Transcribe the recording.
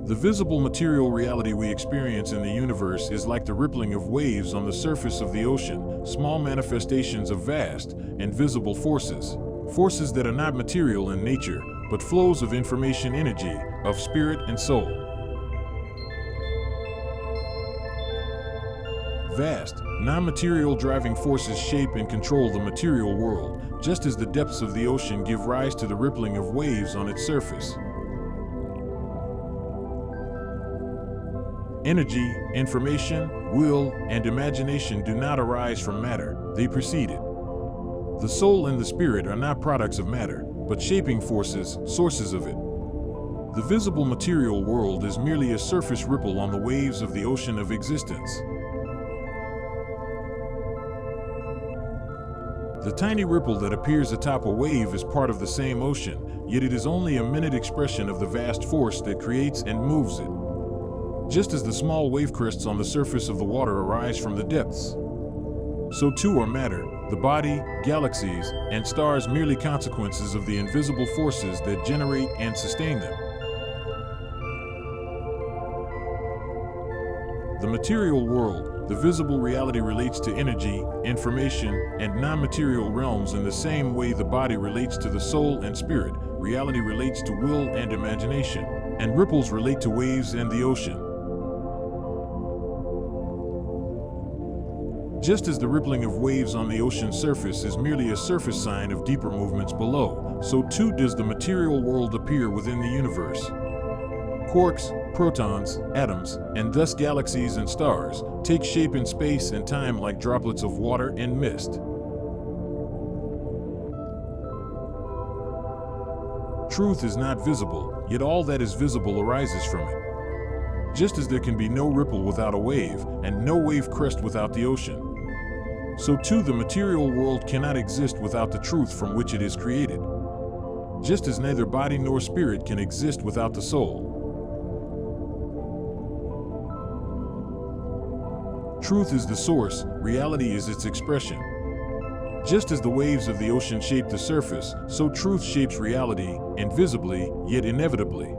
The visible material reality we experience in the universe is like the rippling of waves on the surface of the ocean, small manifestations of vast, invisible forces. Forces that are not material in nature, but flows of information energy, of spirit and soul. Vast, non-material driving forces shape and control the material world, just as the depths of the ocean give rise to the rippling of waves on its surface. Energy, information, will, and imagination do not arise from matter, they precede it. The soul and the spirit are not products of matter, but shaping forces, sources of it. The visible material world is merely a surface ripple on the waves of the ocean of existence. The tiny ripple that appears atop a wave is part of the same ocean, yet it is only a minute expression of the vast force that creates and moves it. Just as the small wave crests on the surface of the water arise from the depths, so too are matter, the body, galaxies, and stars merely consequences of the invisible forces that generate and sustain them. The material world, the visible reality, relates to energy, information, and non-material realms in the same way the body relates to the soul and spirit, reality relates to will and imagination, and ripples relate to waves and the ocean. Just as the rippling of waves on the ocean's surface is merely a surface sign of deeper movements below, so too does the material world appear within the universe. Quarks, protons, atoms, and thus galaxies and stars take shape in space and time like droplets of water and mist. Truth is not visible, yet all that is visible arises from it. Just as there can be no ripple without a wave, and no wave crest without the ocean, so too the material world cannot exist without the truth from which it is created. Just as neither body nor spirit can exist without the soul. Truth is the source, reality is its expression. Just as the waves of the ocean shape the surface, so truth shapes reality, invisibly, yet inevitably.